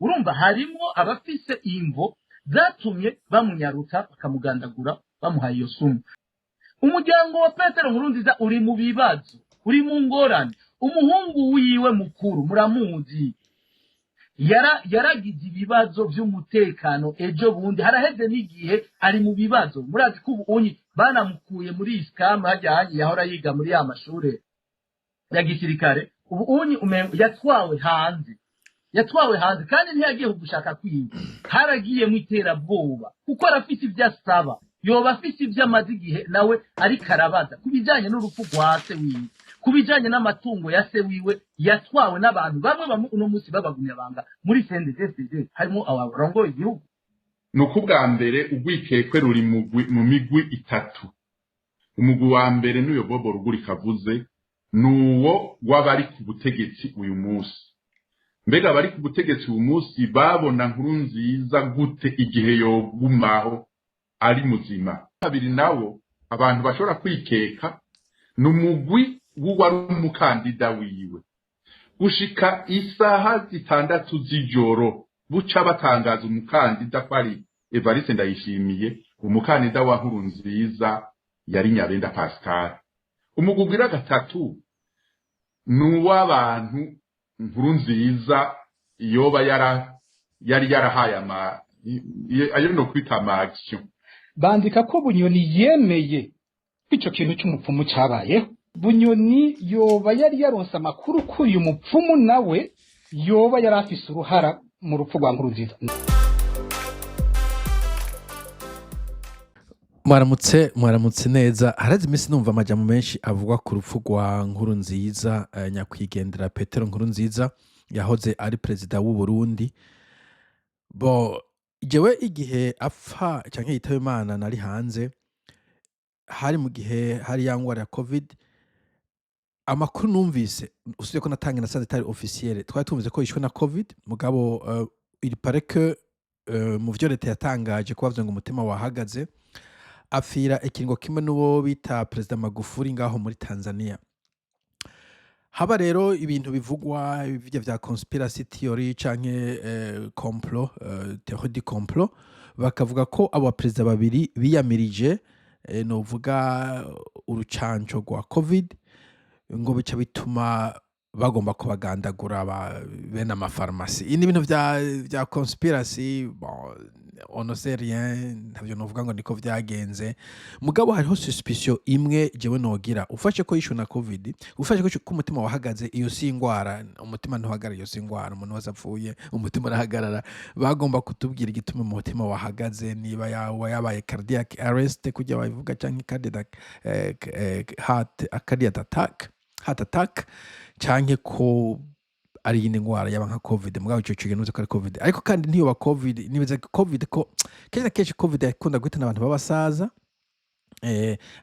urumva harimo abafise imvo zatumye bamunyarutsa bakamugandagura bamuhaye iyo sumu. Umuryango wa Petero Nkurunziza uri mu bibazo, uri mu ngorane. Umuhungu wiwe mukuru muramuzi yaragize ibibazo by'umutekano ejo bundi, haraheze n'igihe ari mu bibazo. Murazi ko ubunyi banamukuye muri iskam hajyanye yahora yiga muri ya mashure ya gisirikare, ubunyi yatwawe hanze kandi ntiyagiye gushaka kwiga, haragiye mu iterabwoba kuko arafite ibyo asaba, yoba afite ibyo amaze igihe nawe ari karabaza kubijanye n'urupfu rwa se wiwe, kubijanye n'amatungo ya se wiwe yatwawe n'abantu bamwe uno munsi babagumya banga muri CNDD-FDD, harimo abarongoye igihugu. Nuko bwa mbere ugwikekwe ruri mu migwi itatu. Umugwi wa mbere n'uyo Bobo Rugurika avuze nuwo w'abari ku butegetsi uyu munsi. Mbega abari ku butegetsi uyu munsi babona Nkurunziza gute igihe yogumaho ari muzima? Kabiri nawo abantu bashobora kwikeka n'umugwi w'uwari umukandida wiwe. Gushika isaha 6 z'ijoro buca batangaza umukandida ko ari Evariste Ndayishimiye, umukandida wa Nkurunziza yari Nyabenda Pascal. Umugubwira gatatu n'uw'abantu Nkurunziza yoba yari yarahaye ayo no kwita action. Bandika ko Bunyoni yemeye ico kintu cy'umupfumu cyabayeho. Bunyoni yoba yari yaronse amakuru ko uyu mupfumu nawe yoba yari afise uruhara mu rupfu rwa Nkurunziza. Mwaramutse neza. Harazi iminsi numva amajambo menshi avugwa ku rupfu rwa Nkurunziza, nyakwigendera Petero Nkurunziza yahoze ari perezida w'u Burundi. Jewe igihe apfa canke yitaba Imana nari hanze, hari mu gihe hari yangwara ya COVID. Amakuru numvise usubye ko natange nasanze tari officiel, twari tumvise ko yishwe na COVID, mugabo il paraît que mu vyo leta yatangaje ko bavuze ngo umutima wahagaze, afira ikingo kimwe n'uwo bita President Magufuli ngaho muri Tanzania. Haba rero ibintu bivugwa vya conspiracy theory canke complot, théorie du complot, bakavuga ko abo perezida babiri biyamirije novuga urucanco rwa COVID, ngo bica bituma bagomba kubagandagura bene amafarmasi. Ini bintu vya conspiracy, on ne sait rien, ntavyo novuga ngo niko vyagenze. Mugabo hariho suspicion imwe jewe nogira, ufashe ko yishwe na COVID, ufashe ko umutima wahagaze, iyo si ingwara, umutima ntuhagarara, iyo si ingwara, umuntu wese apfuye umutima urahagarara. Bagomba kutubwira igituma umutima wahagaze, niba yabaye cardiac arrest kujya bavuga canke cardiac attack canke ko ari yindi ngwara yaba nka COVID. Mugabo ico kigenuze ko ari COVID, ariko kandi ntiyo ba COVID, nibaza COVID ko kenshi COVID yakunda guhitana abantu babasaza.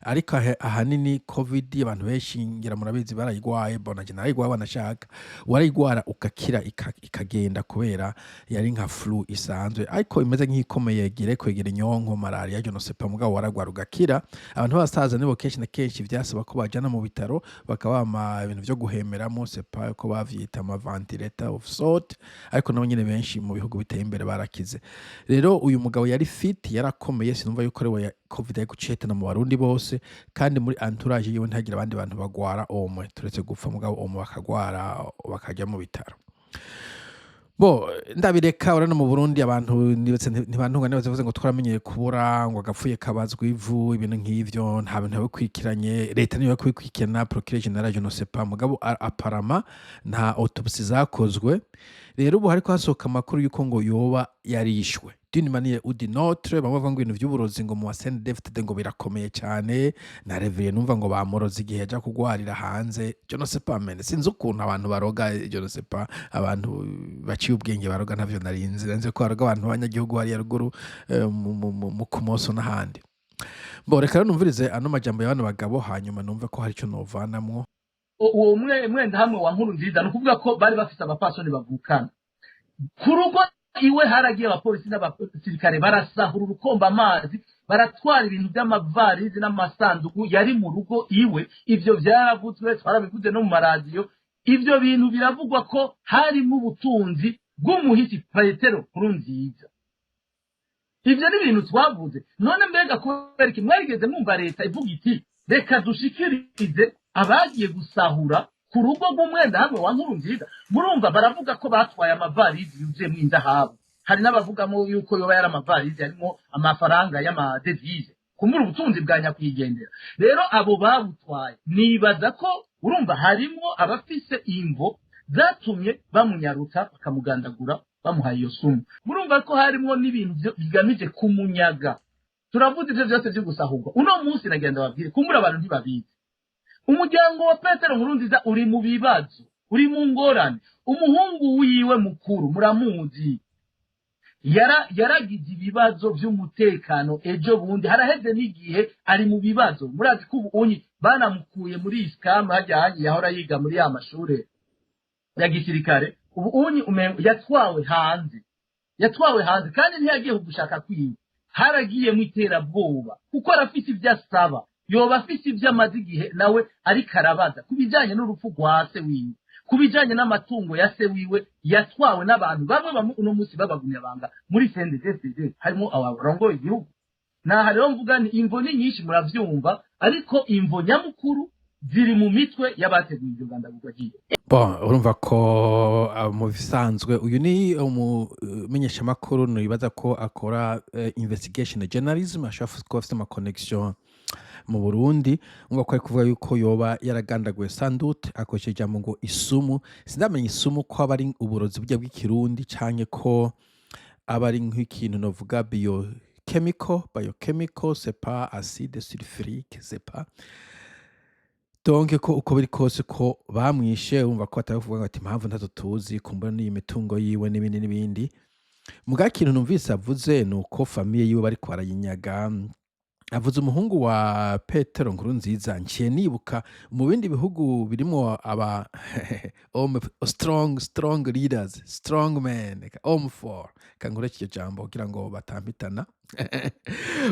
Ariko ahanini COVID abantu benshi ngira murabizi barayigwaye, bona je narayigwaye banashaka, warayigwara ukakira ikagenda kubera yari nka flu isanzwe, ariko imeze nk'ikomeye kwegera inyonko, malaria, je no sais pas, mugabo waragwara ugakira. Abantu basaza nibo kenshi na kenshi vyasaba ko bajana mu bitaro bakabama ibintu vyo guhemeramo, c'est pas ko bavyita ama ventilator of sort, ariko nabo nyine benshi mu bihugu biteye imbere barakize. Rero uyu mugabo yari fit, yarakomeye, sinumva yuko ari COVID gucetana mu Barundi bose, kandi muri entourage yiwe ntagira abandi bantu bagwara omwe, turetse gupfa mugabo omwe bakagwara bakajya mu bitaro. Ndabireka urana mu Burundi abantu ntibantunga nibaze ngo twaramenyeye kubura ngo agapfuye kabazwa ivu, ibintu nk'ivyo nta bintu bikwikiranye. Leta niyo yakwikirana, procureur general je ne sais pas, mugabo aparama nta autopsie zakozwe. Rero ubu hariko hasohoka amakuru yuko ngo yoba yarishwe d'une manière ou d'une autre. Bamwe bavuga ngo ibintu vy'uburozi ngo mu CNDD-FDD ngo birakomeye cyane, na Reverien numva ngo bamurozi igihe aja kugwarira hanze. Je ne sais pas, mais sinzi ukuntu abantu baroga, je ne sais pas, abantu baciye ubwenge baroga ntavyo narinzi, nzi ko baroga abantu abanyagihugu hari ruguru mu Kumoso n'ahandi. Reka numvirize ano majambo y'abana bagabo, hanyuma numve ko hari ico novanamwo. Uwo mwenda hamwe wa Nkurunziza no kuvuga ko bari bafite abapasoni bavukana ku rugo iwe. Haragiye abapolisi n'abasirikare barasahura urukomba amazi, baratwara ibintu by'amavarizi n'amasanduku yari mu rugo iwe. Ivyo vyaravuzwe, twarabivuze no mu maradiyo. Ivyo bintu biravugwa ko harimo ubutunzi bw'umuhisi Petero Nkurunziza. Ivyo ni ibintu twavuze. None mbega kubera iki mwarigeze mwumva leta ivuga iti reka dushikirize abagiye gusahura ku rugo rw'umwenda hamwe wa Nkurunziza? Murumva baravuga ko batwaye amavarizi yuzuyemo inzahabu. Hari n'abavugamo yuko yoba yari amavarizi harimo amafaranga y'amadevise kumura ubutunzi bwa nyakwigendera. Rero abo babutwaye nibaza ko urumva harimo abafise imvo zatumye bamunyaruta bakamugandagura bamuhaye iyo sumu. Murumva ko harimo n'ibintu bigamije kumunyaga. Turavuze ivyo byose byo gusahurwa. Uno munsi nagenda babwire kumura abantu ntibabizi. Umuryango wa Petero Nkurunziza uri mu bibazo, uri mu ngorane. Umuhungu wiwe mukuru muramuzi yaragize ibibazo by'umutekano ejo bundi, haraheze n'igihe ari mu bibazo. Murazi ko ubunyi banamukuye muri iskama hajyanye yahora yiga muri ya mashure ya gisirikare. Ubunyi yatwawe hanze kandi ntiyagiye gushaka kwiba, haragiye mu iterabwoba kuko arafite ibyo asaba, yoba afite ibyo amaze igihe nawe ariko arabaza kubijanye n'urupfu rwa se wiwe, kubijanye n'amatungo ya se wiwe yatwawe n'abantu bamwe uno munsi babagumya banga muri CNDD-FDD harimo abarongoye igihugu. Naha rero mvuga ni imvo ni nyinshi muravyumva, ariko imvo nyamukuru ziri mu mitwe y'abateguye iryo gandagurwa giye. Urumva ko mu bisanzwe uyu ni umumenyeshamakuru nibaza ko akora investigation journalism, ashobora kuba afite amaconnection mu Burundi. Ngo ko ari kuvuga yuko yoba yaragandaguye sandute akoresheje ijambo ngo isumu. Sindamenya isumu ko aba ari uburozi burya bw'ikirundi canke ko aba ari nk'ikintu novuga biochemical, c'est pas acide sulfurique, c'est pas. Donc ko uko biri kose ko bamwishe, umva ko atavuga ati impamvu ntazo tuzi, kumbura n'iyi mitungo yiwe n'ibindi. Muga kintu numvise avuze nuko famille yiwe bari kwarayinyaga. Avuze umuhungu wa Petero Nkurunziza. Nciye nibuka mu bindi bihugu birimo aba strong leaders, strong men, for kangure kije jambo kugira ngo batampitana.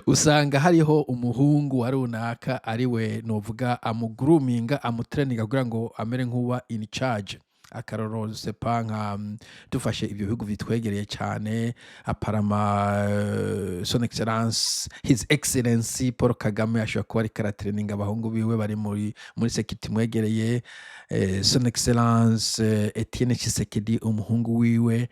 Usanga hariho umuhungu wa runaka ariwe novuga amugruminga, amutreninga kugira ngo amere nk'uwa in charge. Akaroro sepa nka dufashe ibyo bihugu bitwegereye cyane, aparama son excellence his excellency Paul Kagame ashobora kuba ari karatraining abahungu biwe bari muri sekiti mwegereye. Son excellence Etienne Tshisekedi umuhungu wiwe,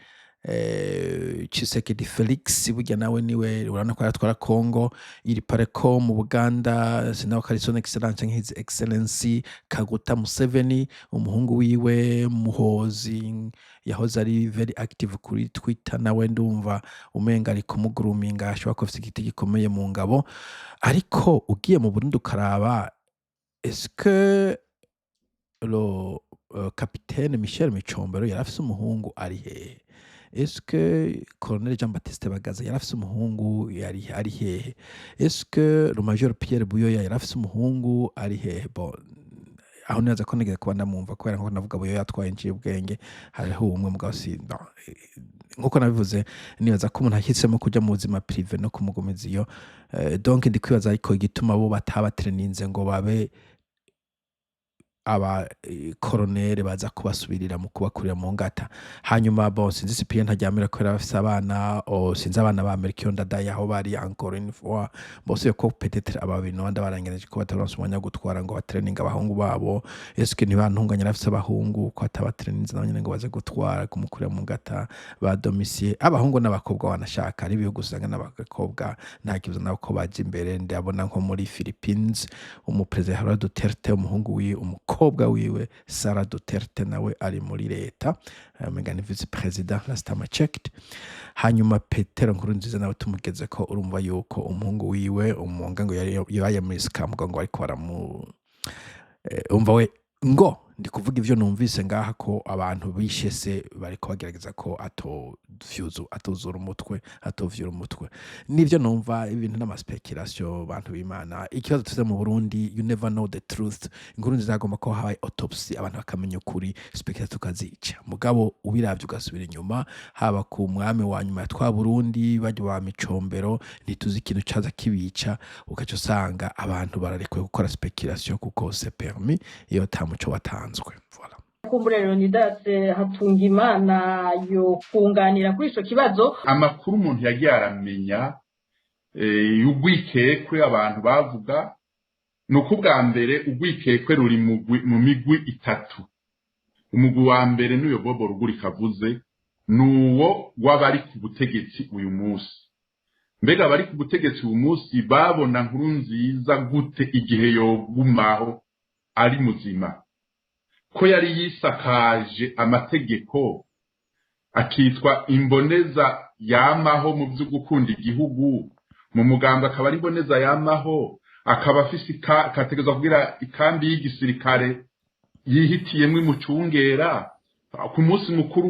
Tshisekedi Felix burya nawe niwe urana ko aratwara Congo. Iri pareko mu Buganda sinaho kari son excellence his excellency Kaguta Museveni umuhungu wiwe Muhozi yahoze ari very active kuri Twitter, nawe ndumva umenga ari kumugruminga, ashobora ko afite igiti gikomeye mu ngabo. Ariko ugiye mu Burundi ukaraba, est-ce que le capitaine Michel Micombero yarafise umuhungu ari hehe? Est-ce que Colonel Jean-Baptiste Bagaza yarafise umuhungu ari hehe? Est-ce que le Major Pierre Buyoya yarafise umuhungu ari hehe? Aho neza ko nigeze kuba ndamumva kubera nko navuga Buyoya yatwaye nciye ubwenge, hariho umwe mugabo nkuko nabivuze, nibaza ko umuntu ahisemo kujya mu buzima privé no kumugumiza iyo. Donc ndi kwibaza ariko igituma bo batabatreninze ngo babe aba koronere baza kubasubirira mu kubakurira mu ngata. Hanyuma sinzi Cyprien Ntaryamira ko yarafise abana, sinzi abana ba Melchior Ndadaye aho bari encore une fois. Bose ko peut-être ababino bandi barangereje ko bataronse umwanya gutwara ngo batraining abahungu babo. Est-ce que ntibantunganya yarafise abahungu ko atabatraining nabo ngo baze gutwara kumukurira mu ngata ba domicier? Abahungu n'abakobwa wanashaka ari bihugu usanga n'abakobwa nta kibazo nabo ko baje imbere. Ndabona nko muri Philippines umupresident Harold Duterte umuhungu umukobwa wiwe Sarah Duterte nawe ari muri leta, mega ni vice president last time I checked. Hanyuma Petero Nkurunziza nawe tumugeze ko urumva yuko umuhungu wiwe umunga ngo yabaye muri scam ngo ariko baramu umva we ngo ndi kuvuga ivyo numvise ngaha ko abantu bishe se bariko bagerageza ko atozura umutwe atovyura umutwe. Nivyo numva ibintu n'amaspekulation abantu b'Imana. Ikibazo tuze mu Burundi, you never know the truth. Nkurunziza zagomba ko habaye autopsy abantu bakamenya ukuri, speculation tukazica. Mugabo ubiravye ugasubira inyuma, haba ku mwami wa nyuma yatwa Burundi bajya ba Micombero, ntituzi ikintu caza kibica, ukaca usanga abantu bararekuye gukora speculation kuko c'est permis iyo tamuco watanzwe. Voilà. kumbure Leonidas Hatungimana yo kunganira kuri ico kibazo. Amakuru umuntu yagiye aramenya y'ugwikekwe abantu bavuga nuko bwa mbere ugwikekwe ruri mu migwi itatu. Umugwi wa mbere n'uyo Bobo Rugurika avuze nuwo w'abari ku butegetsi uyu munsi. Mbega abari ku butegetsi uyu munsi babona Nkurunziza gute igihe yogumaho ari muzima, ko yari yisakaje amategeko akitwa imboneza yamaho mu byo gukunda igihugu, mu muganga akaba ari imboneza yamaho, akaba afise kategeza kugira ikambi y'igisirikare yihitiyemwe mucungera ku munsi mukuru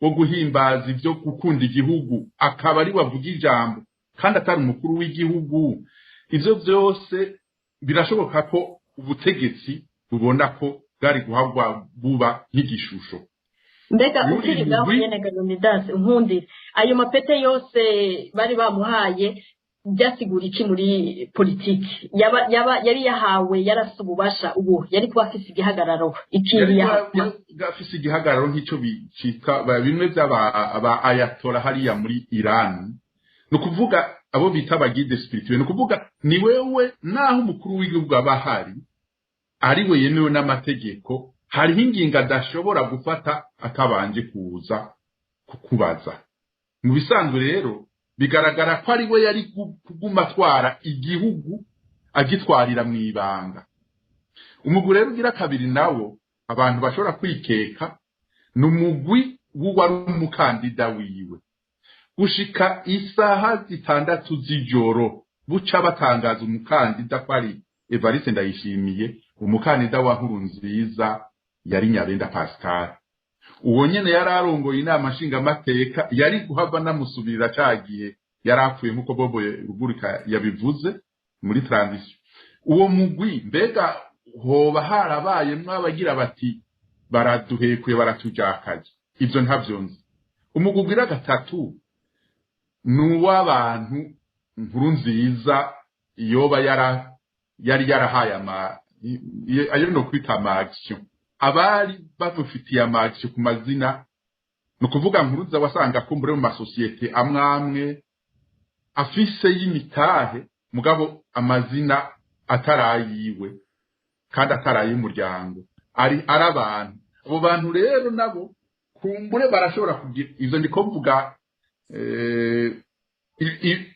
wo guhimbaza ibyo gukunda igihugu, akaba ari wavuga ijambo kandi atari umukuru w'igihugu. Ivyo byose birashoboka ko ubutegetsi bubona ko bwari guhabwa buba nk'igishusho. Mbega ukirigaho nyene Leonidas nkundi ayo mapete yose bari bamuhaye byasigura iki muri politiki? Yari yahawe yarasububasha ubu yari kuba afise igihagararo ikiri afise igihagararo nk'icyo bicika bimwe by'aba ayatola hariya muri Iran. No kuvuga abo bita bagide spirituel, no kuvuga ni wewe naho umukuru w'igihugu abahari ari we yemewe n'amategeko, hari ingingo adashobora gufata atabanje kuza kukubaza. Mu bisanzwe rero bigaragara ko ari we yari kuguma atwara igihugu agitwarira mu ibanga. Umugwi rero ugira kabiri nawo abantu bashobora kwikeka n'umugwi w'uwari umukandida wiwe. Gushika isaha 6 z'ijoro buca batangaza umukandida ko ari Evariste Ndayishimiye, umukandida wa Nkurunziza yari Nyabenda Pascal. Uwo nyene yararongoye inama nshingamateka, yari guhava namusubirira cagiye yarapfuye nkuko Bobo Rugurika yabivuze muri transition. Uwo mugwi mbega hoba harabaye mwabagira bati baraduhekuye baratujakaje, ivyo ntavyo nzi. Umugubwira gatatu n'uw'abantu Nkurunziza yoba yari yarahaye ayo no kwita amaction, abari bafitiye amaction ku mazina. No kuvuga Nkurunziza wasanga kumbure mu masosiyete amwamwe afise y'imitahe mugabo amazina atarayiwe kandi ataraye umuryango ari abantu. Abo bantu rero nabo kumbure barashobora kugira izo ndiko mvuga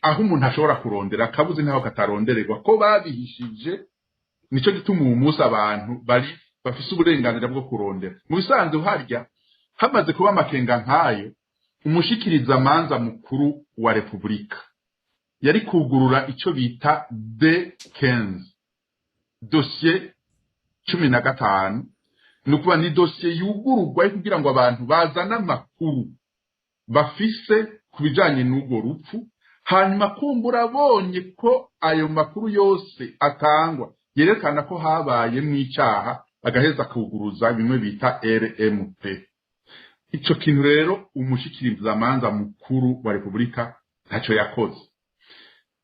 aho umuntu ashobora kurondera akabuze ntaho katarondererwa ko babihishije. Nico gituma uyu munsi abantu bari bafise uburenganzira bwo kurondera. Mu bisanzwe harya hamaze kuba amakenga nkayo, umushikiriza amanza mukuru wa Republika yari kugurura ico bita D15 dossier 15. Nukuba ni dossier yugururwa kugira ngo abantu bazana amakuru bafise kubijanye n'ubwo rupfu, hanyuma kumbura abonye ko ayo makuru yose atangwa yerekana ko habaye mw'icaha, agaheza kuguruza bimwe bita RMP. Ico kintu rero umushikiriza amanza mukuru wa Republika ntaco yakoze.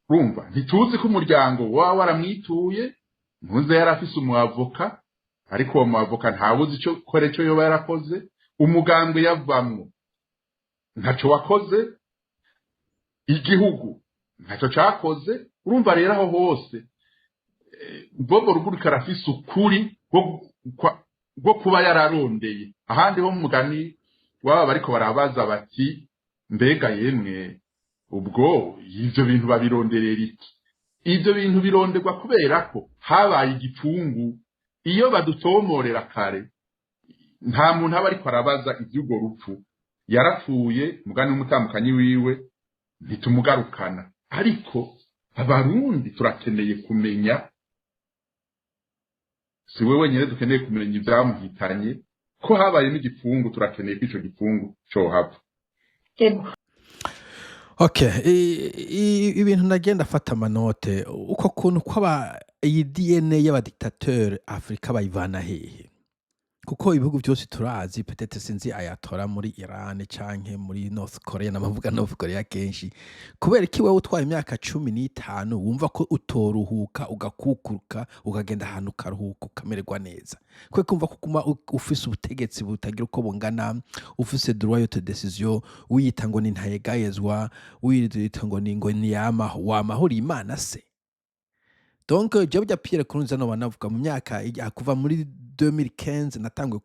Urumva ntituzi ko umuryango wawe waramwituye, ntuze yarafise umwavoka, ariko uwo mwavoka ntawuzi ico kore cyo yoba yarakoze. Umugambwe yavamwo ntaco wakoze, igihugu ntaco cakoze. Urumva rero aho hose Bobo Rugurika arafise ukuri bwo kuba yararondeye. Ahandi ho mugani waba bariko barabaza bati mbega yemwe ubwo ivyo bintu babironderera iki? Ivyo bintu bironderwa kubera ko habaye igipfungu. Iyo badutomorera kare nta muntu aba ariko arabaza ivy'ubwo rupfu. Yarapfuye mugani w'umutambukanyi wiwe ntitumugarukana, ariko abarundi turakeneye kumenya, si wewe nyene dukeneye kumenya ivyamuhitanye, ko habaye n'igipfungu. Turakeneye ko ico gipfungu cyo hava. Okay, ibintu nagenda afata amanote uko kuntu kwaba iyi DNA y'abadictateur Afrika bayivana hehe? kuko ibihugu byose turazi petete sinzi ayatora muri Iran canke muri North Korea namavuga North Korea kenshi kubera iki wewe utwaye imyaka 15 wumva ko utoruhuka ugakukuruka ukagenda ahantu karuhuka ukamererwa neza kwe kumva ko kuma ufise ubutegetsi butagira uko bungana ufise droit de décision wiyita ngo ni ntayegayezwa wiyita ngo ni yama wamahuri imana se. Donc jewe bya Pierre Nkurunziza banavuga mu myaka kuva muri 2015 natangwe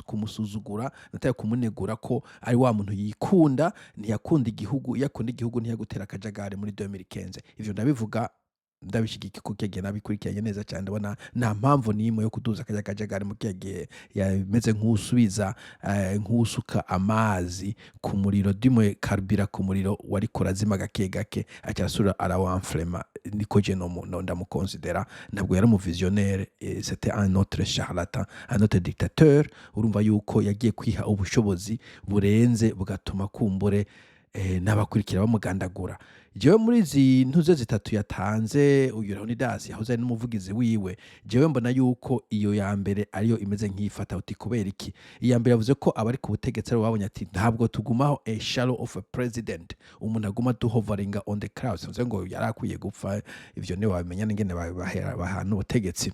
kumusuzugura nataye kumunegura ko ari wa muntu yikunda ntiyakunda igihugu yakunda igihugu ntiyagutera akajagare muri 2015 ivyo ndabivuga ndabishigiki ko kege nabikurikiranye neza cyane ndabona nta mpamvu n'imwe yo kuduza akajagare mu kege yameze nk'usubiza nk'usuka amazi ku muriro dimwe karbira ku muriro wari korazima gake acyasura arawamflema niko je no ndamukonsidera ntabwo yari mu visionnaire c'était un autre charlatan un autre dictateur urumva yuko yagiye kwiha ubushobozi burenze bugatuma kumbure n'abakurikira bamugandagura jewe muri izi ntuze zitatu yatanze uyu Leonidas yahoze ari n'umuvugizi wiwe jewe mbona yuko iyo ya mbere ariyo imeze nk'ifata uti kubera iki iya mbere yavuze ko abari ku butegetsi ari babonye ati ntabwo tugumaho a shadow of a president umuntu aguma hoveringa on the clouds nze ngo yarakwiye gupfa ivyo ne wamenya ngene bahana ubutegetsi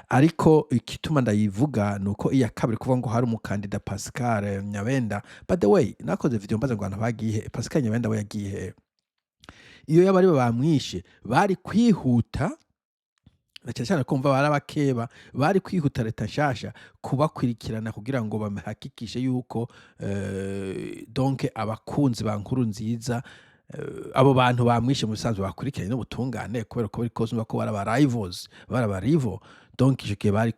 ariko ikituma ndayivuga nuko iya kabiri kuvuga ngo hari umukandida Pascal Nyabenda by the way nakoze video mbaza ngo abantu bagiye Pascal Nyabenda we yagiye iyo yabari bamwishe bari kwihuta cyane kumva barabakeba bari kwihuta leta nshasha kubakwirikirana kugira ngo bamehakikishe yuko donc abakunzi ba Nkurunziza abo bantu bamwishe mu bisanzwe bakurikiranye n'ubutungane kubera ko bari kozumva ko baraba rivals donc je ke bari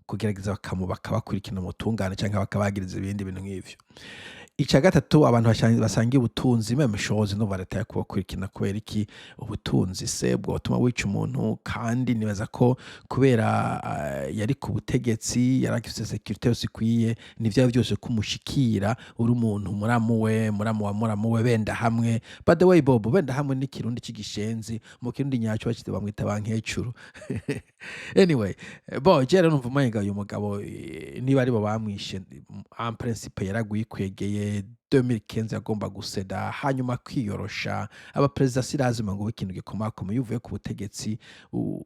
kugerageza bakabakurikirana mu butungane cyangwa bakabagiriza ibindi bintu nk'ivyo. Ica gatatu abantu basangiye ubutunzi meme shows no bareta ya kubakurikirana kubera iki ubutunzi se bwo tuma wica umuntu kandi nibaza ko kubera yari ku butegetsi yarakifise security yose kwiye nivyo byose kumushikira uri umuntu muramu we benda hamwe by the way Bobo benda hamwe ni kirundi kigishenzi mu kirundi nyacyo bakite bamwita bankecuru anyway jera numva umenga uyu mugabo niba ari bo bamwishe en principe yaragwikwegeye 2015 agomba guseda hanyuma kwiyorosha abaperezida sirazima ngo ikintu gikomakoma yuvuye ku butegetsi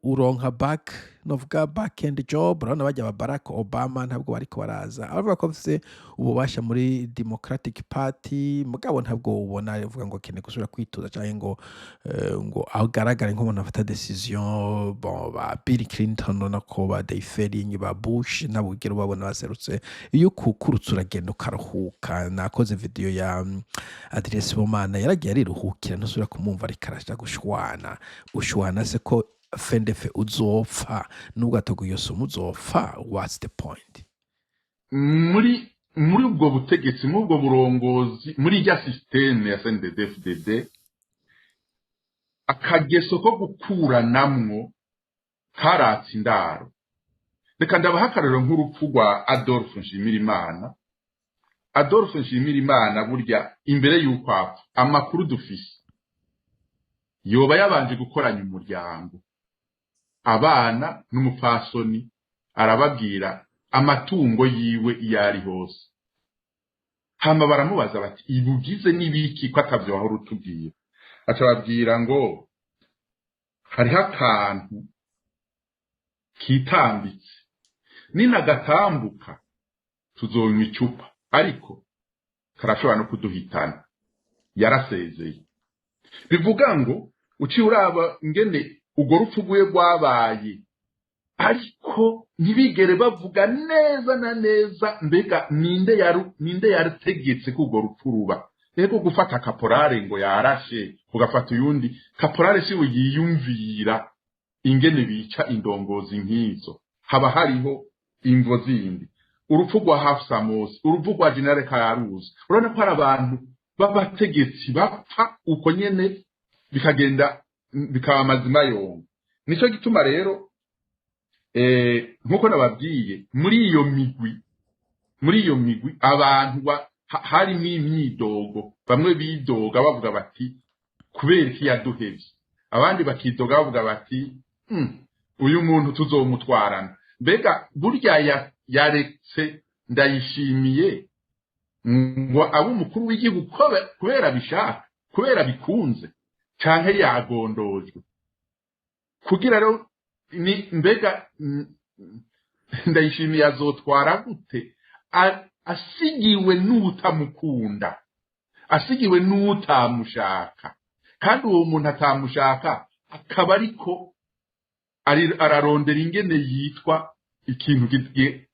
uronka back novuga back end job urabona bajya ba Barack Obama ntabwo bariko baraza abavuga ko bafise ububasha muri Democratic Party mugabo ntabwo ubona uvuga ngo kene gusura kwituza cyangwa ngo agaragara nk'umuntu afata decision ba Bill Clinton nako ba Dayfering ba Bush nabo ugera babona baserutse iyo kukurutse uragenda ukaruhuka nakoze video ya Adresse Bomana yaragiye ariruhukira ntusubira kumumva rikarasha ushwana se ko fendefe uzopfa nubwo atoguye somo uzopfa what's the point muri ubwo butegetsi muri ubwo burongozi muri ya systeme ya CNDD-FDD akageso ko gukuranamwo karatsi ndaro reka ndabahakarero nk'urupfu rwa Adolphe Nshimirimana burya imbere y'uko apfa amakuru dufise yoba yabanje gukoranya umuryango abana n'umupfasoni arababwira amatungo yiwe iyo ari hose hama baramubaza bati ibugize n'ibiki ko atavyo wahora utubwira acababwira ngo hariho akantu kitambitse ninagatambuka tuzonywa icupa ariko karashobora no kuduhitana yarasezeye bivuga ngo uci uraba ngene ugo rupfu rwe rwabaye ariko ntibigere bavuga neza na neza mbega ninde yarutegetse ko ugo rupfu ruba rego gufata kaporare ngo yarashe ugafata uyundi kaporare si yiyumvira ingene bica indongozi nk'izo haba hariho imvo zindi urupfu rwa Hafsamos urupfu rwa General Kayaruzi urabona ko ari abantu b'abategetsi bapfa uko nyene bikagenda bikaba amazima yongo nico gituma rero nkuko nababwiye muri iyo migwi abantu harimo imyidogo bamwe bidoga bavuga bati kubera iki yaduhevye abandi bakidoga bavuga bati uyu muntu tuzomutwarana mbega burya yaretse Ndayishimiye ngo abe umukuru w'igihugu kubera bishaka kubera bikunze canke yagondojwe kugira rero ni mbega Ndayishimiye azotwara gute asigiwe n'utamukunda asigiwe n'utamushaka kandi uwo muntu atamushaka akaba ariko ararondera ingene yitwa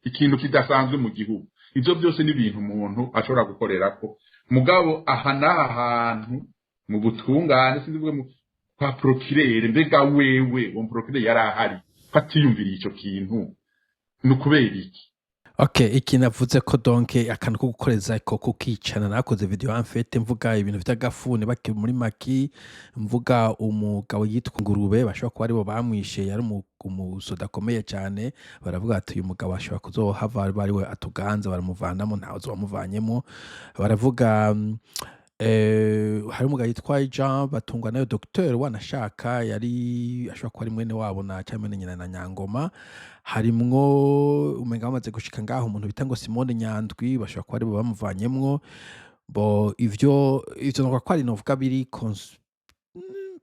ikintu kidasanzwe mu gihugu. Ivyo byose ni ibintu umuntu ashobora gukorerako mugabo aha n'aha hantu mu butungane sinzivuge mu kwa procureur mbega wewe wo procureur yari ahari fatiyumviriye ico kintu nukubera iki. Okay, iki navuze ko donc akantu ko gukoreza ko kukicana nakoze video en fait mvuga ibintu vy'agafune baki muri maki mvuga umugabo yitwa Ngurube bashobora kuba aribo bamwishe yari umusoda akomeye cyane baravuga ati uyu mugabo ashobora kuzohava bari we atuganza baramuvanamo ntawe uzomuvanyemo baravuga hari umugabo yitwa Jean batungwa nayo docteur wanashaka yari ashobora kuba ari mwene wabo na cyamene nyina na Nyangoma harimwo umenga bamaze gushika ngaho umuntu bita ngo Simone Nyandwi bashobora kuba ari bo bamuvanyemwo bo ivyo no kwa ari novuga biri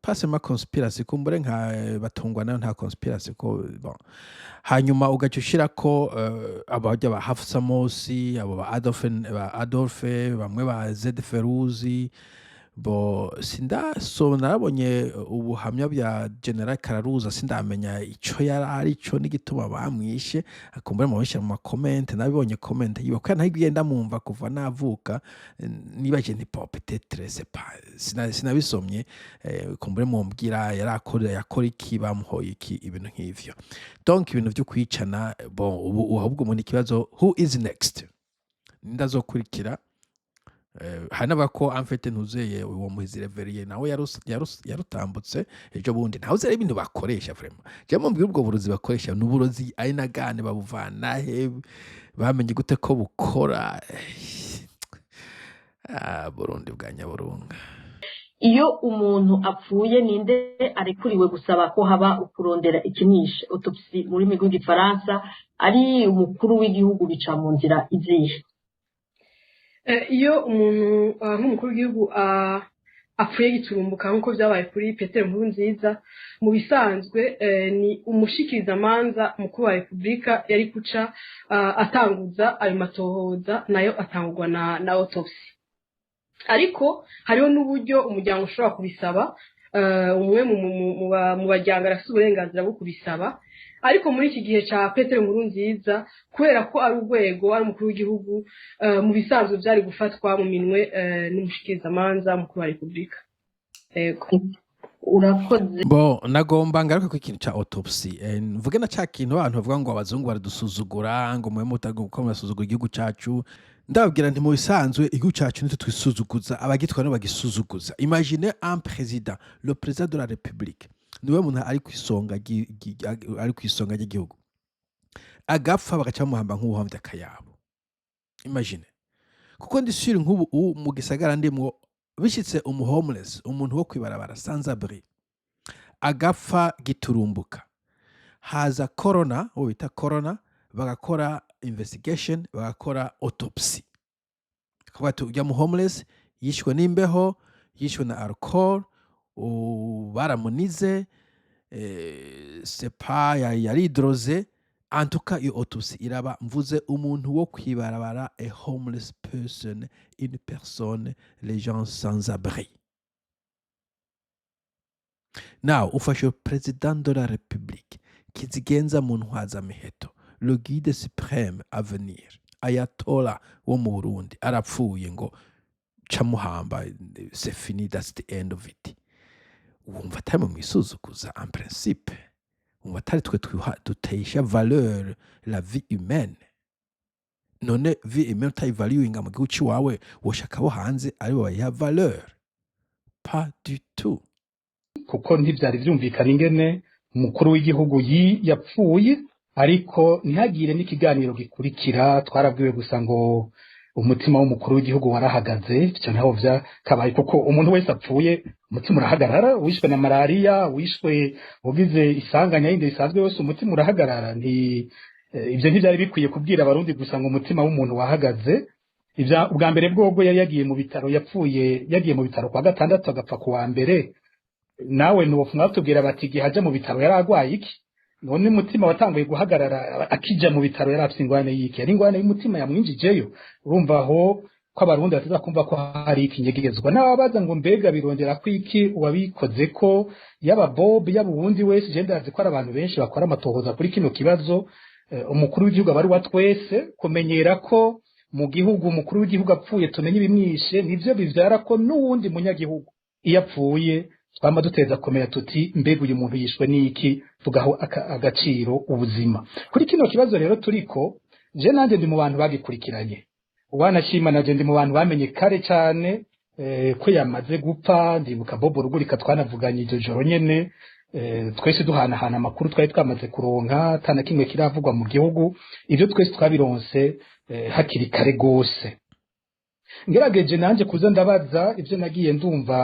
pasema conspiracy kumbure nka batungwa nayo nta conspiracy ko bon hanyuma ugacushira ko abajya ba Hafsa Mosi abo ba Adolphe bamwe ba Zed Feruzi bo so narabonye ubuhamya bya General Kararuza sindamenya ico yari ico n'igituma bamwishe akumbura mu bisha mu comment nabibonye comment yiba ko ntagenda mumva kuva navuka nibaje ni peut-être c'est pas sinabisomye kumbure mu mbwira yakora iki bamuhoye iki ibintu nk'ivyo donc ibintu byo kwicana bon ubu ahubwo mu kibazo who is next ndazokurikira hanaba ko amfete ntuzeye uwo muhizi reveriye nawe yarutambutse ejo bundi ntawe uzere ibintu bakoresha vraiment je mumbwira ubwo burozi bakoresha n'uburozi ari nagane babuvana he bamenye gute ko bukora Burundi bwa Nyaburunga. Iyo umuntu apfuye ninde arekuriwe gusaba ko haba ukurondera ikinisha autopsy muri migo gifaransa ari umukuru w'igihugu bica mu nzira izihe? Iyo umuntu nk'umukuru w'igihugu apfuye giturumbuka nk'uko byabaye kuri Petero Nkurunziza mu bisanzwe ni umushikirizamanza mukuru wa Republika yari kuca atanguza ayo matohoza nayo atangurwa na autopsy. Ariko hariho n'uburyo umuryango ushobora kubisaba umwe mu bajyanga arafite uburenganzira bwo kubisaba ariko muri iki gihe cya Petero Nkurunziza kubera ko ari urwego ari umukuru w'igihugu mu bisanzwe byari gufatwa mu minwe n'umushikirizamanza mukuru wa Republika. Yego urakoze. Bo nagomba ngaruka ku ikintu cya autopsy mvuge na cya kintu abantu bavuga ngo abazungu baradusuzugura ngo mwe mutaguko musuzugura igihugu cyacu ndababwira nti mu bisanzwe igihugu cyacu nitwe twisuzuguza abagitwa no bagisuzuguza. Imagine un président le président de la République niwe muntu ari ku isonga ry'igihugu agapfa bagaca muhamba nk'ubuhamvye akayabo. Imagine kuko ndi sure nk'ubu mu gisagara ndimwo bishitse homeless umuntu wo kwibarabara sans abri agapfa giturumbuka haza corona wo bita corona bagakora investigation bagakora autopsy kabatu ujya mu homeless yishwe n'imbeho yishwe na alcohol baramunize sepa yaridroze en tout cas iyo autopsy iraba mvuze umuntu wo kwibarabara a homeless person une personne les gens sans abri. Now ufashe président de la République kizigenza mu ntwaza miheto le guide suprême à venir ayatollah wo mu Burundi arapfuye ngo camuhamba c'est fini, that's the end of it. Wumva atari mu isuzuguza en principe wumva atari twe dutesha valeur la vie humaine. None vie humaine utayivaluinga mu gihugu ciwawe woshaka bo hanze aribo bayiha valeur? Pas du tout. Kuko ntivyari vyumvikana ingene umukuru w'igihugu yapfuye ariko ntihagire n'ikiganiro gikurikira twarabwiwe gusa ngo umutima w'umukuru w'igihugu warahagaze cyo naho kabaye kuko umuntu wese apfuye umutima urahagarara wishwe na malaria wishwe ugize isanganya yindi isanzwe yose umutima urahagarara ibyo ntibyari bikwiye kubwira abarundi gusa ngo umutima w'umuntu wahagaze ubwa mbere bwobwo yari yagiye mu bitaro yagiye mu bitaro kwa gatandatu agapfa ku wa mbere nawe nuwo mwatubwira bati igihe ajya mu bitaro yari agwaye iki none umutima watanguye guhagarara akija mu bitaro yari afite ingwane y'iki yari ingwane y'umutima yamwinjijeyo urumva aho ko abarundi bataza kumva ko hari ikinyegezwa n'ababaza ngo mbega birondera ko iki uwabikoze ko yaba Bob yaba uwundi wese je ndazi ko ari abantu benshi bakora amatohoza kuri kino kibazo umukuru w'igihugu abari wa twese kumenyera ko mu gihugu umukuru w'igihugu apfuye tumenye ibimwishe nivyo bivyara ko n'uwundi munyagihugu iyo apfuye twama duteza komera tuti mbega uyu muntu yishwe n'iki tugaho agaciro ubuzima kuri kino kibazo rero turiko je nanje ndi mu bantu bagikurikiranye wanashima naje ndi mu bantu bamenye kare cyane ko yamaze gupfa ndibuka Bob Rugurika twanavuganye iryo joro nyene twese duhanahana amakuru twari twamaze kuronka tana kimwe kiravugwa mu gihugu ivyo twese twabironse hakiri kare gose ngerageje nanje kuza ndabaza ivyo nagiye ndumva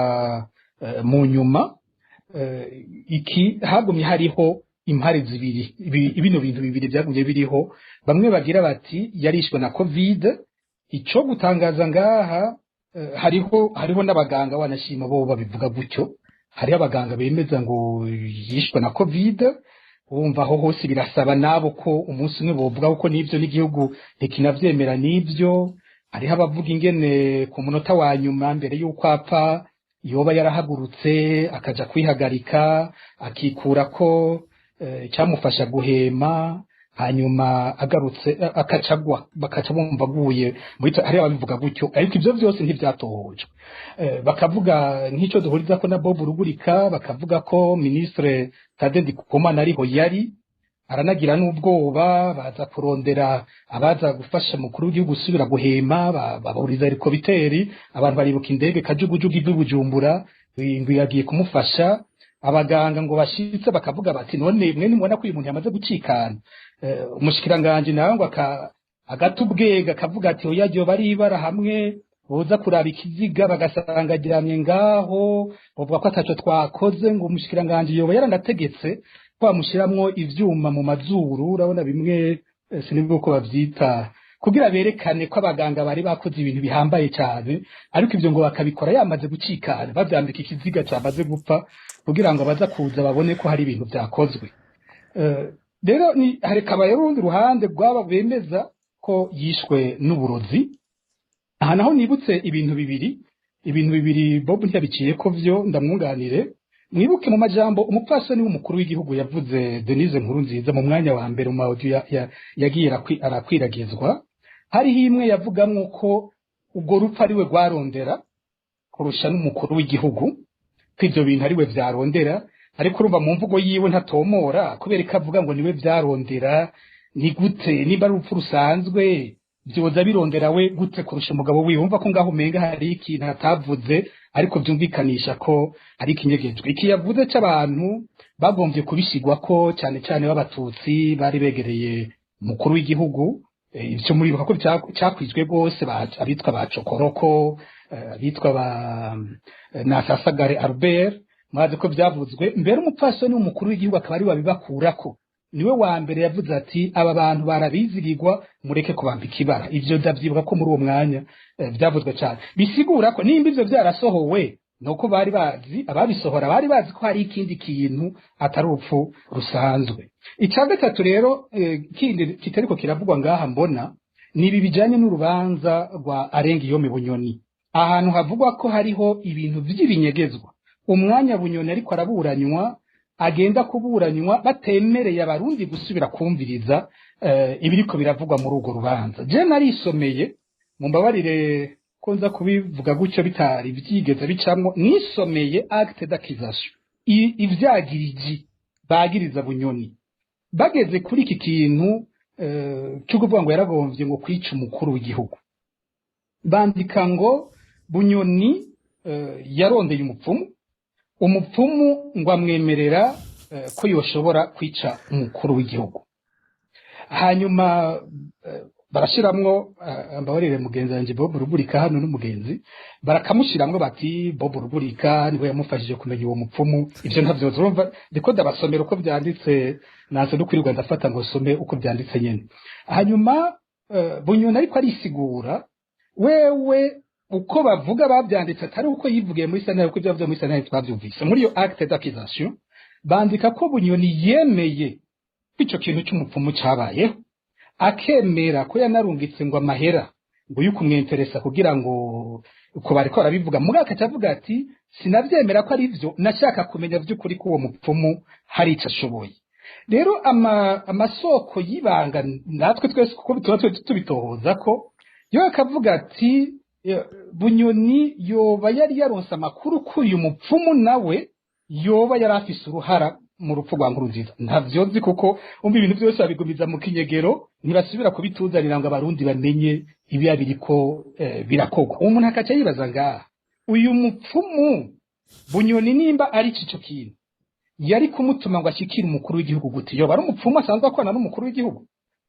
mu nyuma iki hagumye hariho impare zibiri ibino bintu bibiri byagumye biriho bamwe bagira bati yarishwe na covid ico gutangaza ngaha hariho n'abaganga wanashima bo babivuga gutyo hari abaganga bemeza ngo yishwe na covid wumva aho hose birasaba nabo ko umunsi umwe bovuga ko nivyo n'igihugu ntikinavyemera nivyo hariho abavuga ingene ku munota wa nyuma mbere y'uko apfa yoba yarahagurutse akaja kwihagarika akikura ko cyamufasha guhema hanyuma agarutse akacagwa bakaca bumva aguye hari ababivuga gutyo ariko ivyo vyose ntivyatohojwe bakavuga nk'ico duhuriza ko na Bob Rugurika bakavuga ko ministre Tade Ndikumana ariho yari aranagira n'ubwoba baza kurondera abaza gufasha mukuru w'igihugu usubira guhema baburiza helikopiteri abantu baribuka indege kajugujugu ivubujumbura ngo yagiye kumufasha abaganga ngo bashitse bakavuga bati none mwe nimubona ko uyu muntu yamaze gucikana umushikiranganje nawe ngo agatubwega akavuga ati oya bari bara hamwe boza kuraba ikiziga bagasanga agiramye ngaho bavuga ko ataco twakoze ngo umushikiranganje yoba yaranategetse kwamushiramwo ivyuma mu mazuru urabona bimwe sinibwo ko bavyita kugira berekane ko abaganga bari bakoze ibintu bihambaye cyane ariko ivyo ngo bakabikora yamaze gucikana bavyambika ikiziga cyamaze gupfa kugira ngo abaza kuza babone ko hari ibintu byakozwe rero ni harekaba y'urundi ruhande rwaba bemeza ko yishwe n'uburozi aha naho nibutse ibintu bibiri Bob ntiyabiciye ko vyo ndamwunganire mwibuke mu majambo umupfasoni w'umukuru w'igihugu yavuze Denise Nkurunziza mu mwanya wa mbere mu audio yagiye arakwiragizwa hariho imwe yavugamwo ko ubwo rupfu ari we rwarondera kurusha n'umukuru w'igihugu ko ivyo bintu ari we vyarondera ariko urumva mu mvugo yiwe ntatomora kubera ko avuga ngo niwe vyarondera ni gute niba ari urupfu rusanzwe byoza birondera we gute kurusha umugabo wiwe wumva ko ngaho umenga hari ikintu atavuze ariko byumvikanisha ko ari ikinyegejwe iki yavuze cy'abantu bagombye kubishigwa ko cyane cyane b'abatutsi bari begereye umukuru w'igihugu icyo muribuka ko cyakwijwe bose abitwa ba Cokoroko abitwa ba Nasasagare Albert mwazi ko byavuzwe mbere umupfasoni w'umukuru w'igihugu akaba ari wabibakurako niwe wa mbere yavuze ati aba bantu barabizigirwa mureke kubambika ibara ivyo ndavyibuka ko muri uwo mwanya byavuzwe cyane bisigura ko nimba ivyo byarasohowe nuko bari bazi ababisohora bari bazi ko hari ikindi kintu atari urupfu rusanzwe icya gatatu rero kindi kitariko kiravugwa ngaha mbona nibi bijanye n'urubanza rwa Arengiyome Bunyoni ahantu havugwa ko hariho ibintu vy'ibinyegezwa umwanya Bunyoni ariko araburanywa agenda kuburanywa batemereye abarundi gusubira kumviriza ibiriko biravugwa muri urwo rubanza je narisomeye mumbabarire ko nza kubivuga gutyo bitari byigeze bicamwo nisomeye acte d'accusation ivyagiriji bagiriza Bunyoni bageze kuri iki kintu cyo kuvuga ngo yaragomvye ngo kwica umukuru w'igihugu bandika ngo Bunyoni yarondeye umupfumu ngo amwemerera ko yoshobora kwica umukuru w'igihugu hanyuma barashiramwo ambabarire mugenzi wanje Bob Rugurika hano n'umugenzi barakamushiramwo bati Bob Rugurika niwe yamufashije kumenya uwo mupfumu ivyo ntavyo urumva ndiko ndabasomera uko byanditse naze no kwirirwa ndafata ngo some uko byanditse nyene hanyuma Bunyoni ariko arisigura wewe uko bavuga babyanditse atari uko yivugiye muri sentare uko byavuze muri sentare twabyumvise muri iyo acte d'accusation bandika ko Bunyoni yemeye ico kintu cy'umupfumu cyabayeho akemera ko yanarungitse ngo amahera ngo yukumwenteresa kugira ngo uko bariko barabivuga muri akacavuga ati sinavyemera ko ari byo nashaka kumenya by'ukuri ko uwo mupfumu hari ico ashoboye rero amasoko y'ibanga natwe twese kuko tubitohoza ko yo akavuga ati Bunyoni yoba yari yaronse amakuru ko uyu mupfumu nawe yoba yari afise uruhara mu rupfu rwa Nkurunziza ntavyo nzi kuko umva ibintu byose babigumiza mu kinyegero ntibasubira kubituzanira ngo abarundi bamenye ibiya biriko birakogwa umuntu akaca yibaza ngaha uyu mupfumu Bunyoni nimba ari ico kintu yari kumutuma ngo ashikire umukuru w'igihugu gute yoba ari umupfumu asanzwe akwana n'umukuru w'igihugu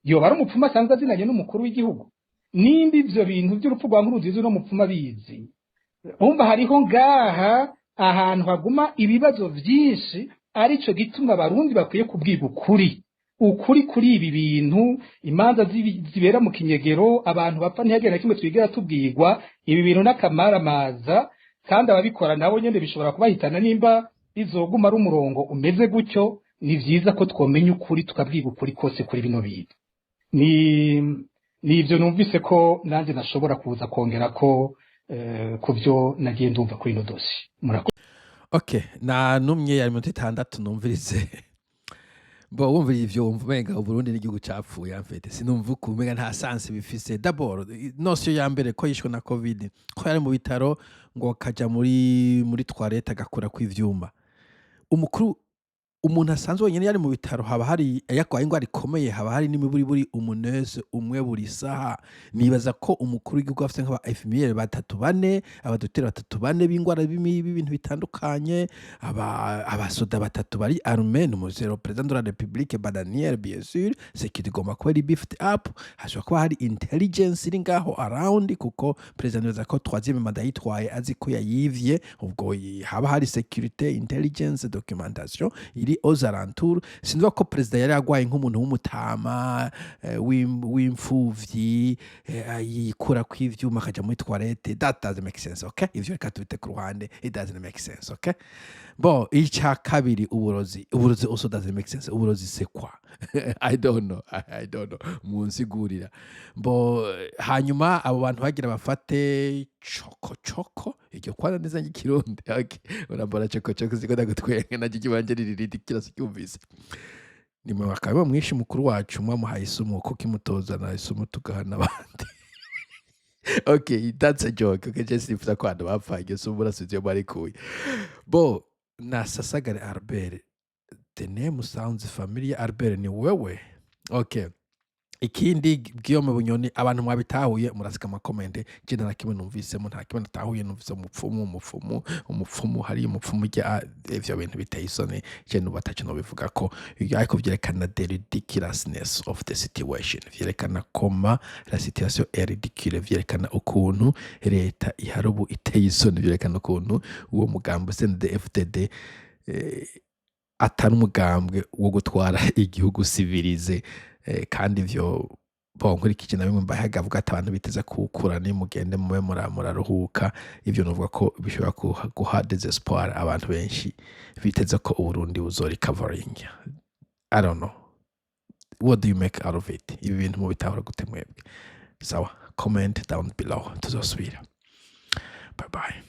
yoba ari umupfumu asanzwe azinanye n'umukuru w'igihugu nimba ivyo bintu by'urupfu rwa Nkurunziza no mupfumu abizi umva hariho ngaha ahantu haguma ibibazo vyinshi arico gituma abarundi bakwiye kubwiga ukuri kuri ibi bintu imanza zibera mu kinyegero abantu bapfa ntihagera kimwe twigera tubwirwa ibi bintu n'akamaramaza kandi ababikora nabo nyene bishobora kubahitana nimba izoguma ari umurongo umeze gutyo ni vyiza ko twomenya ukuri tukabwiga ukuri kose kuri bino bintu ni ivyo numvise ko nanje nashobora kuza kongera ko kuvyo nagiye ndumva kuri ino dosi Okay, na numye ya minota 6 numvirize. Bo wumvira ivyo wumvenga Burundi n'igihugu capfuye amfete. Sinumva ukumenya nta sanse bifise. D'abord, notion ya mbere ko yishwe na Covid, ko yari mu bitaro ngo kaja muri toilette agakura kw'ivyuma. Umukuru umuntu asanzwe wenyene yari mu bitaro haba hari yakwaye ingwara ikomeye haba hari n'imiburi umunese umwe buri saha nibaza ko umukuru w'igihugu afite nk'aba infirmiere 3-4 abadoteri 3-4 b'ingwara b'ibintu bitandukanye abasoda 3 bari armée n'umuzero president de la République badanière bien sûr c'est qui digomba kuba ari beefed up hashobora kuba hari intelligence iri ngaho around kuko president za ko 3e manda yitwaye azi ko yayivye ubwo haba hari sécurité intelligence documentation iri aux alentours sinzi ko president yari agwaye nk'umuntu w'umutama w'imfuvyi yikura kw'ivyuma akaja muri toilette that doesn't make sense okay ivyo reka tubite ku ruhande it doesn't make sense okay bon ica kabiri uburozi also doesn't make sense uburozi c'est quoi I don't know munsigurira bo hanyuma abo bantu bagira bafate choko iryo kwana neza nyikirundi okay urambara choko ziko ndagutwenga naje kibanje riridi kirasi cyumvise nimwe bakaba mwishi mukuru wacu mwamuhaye isumu ko kimutoza na isumu tugahana abandi okay that's a joke okay just if the kwanda bapfanye sumura sivyo bari kuye bo nasasagare Albert the name sounds familiar Albert ni wewe okay ikindi Guillaume Bunyoni abantu mwabitahuye murasika amakomende je na kimwe numvisemo nta kimwe natahuye numvise umupfumu hari umupfumu ivyo bintu biteye isoni je nubataje no bivuga ko ariko vyerekana the ridiculousness of the situation vyerekana koma la situation est ridicule vyerekana ukuntu leta iharubu iteye isoni vyerekana ukuntu uwo mugambo CNDD-FDD atari umugambwe wo gutwara igihugu civilize kandi ivyo bonkurikije na bimwe mbahaga avuga ati abantu biteze kukura ni mugende mube muraruhuka ivyo novuga ko bishobora guha desespoir abantu benshi biteze ko Burundi buzori covering I don't know what do you make out of it ibi bintu mu bitahura gute mwebwe sawa comment down below tuzosubira bye bye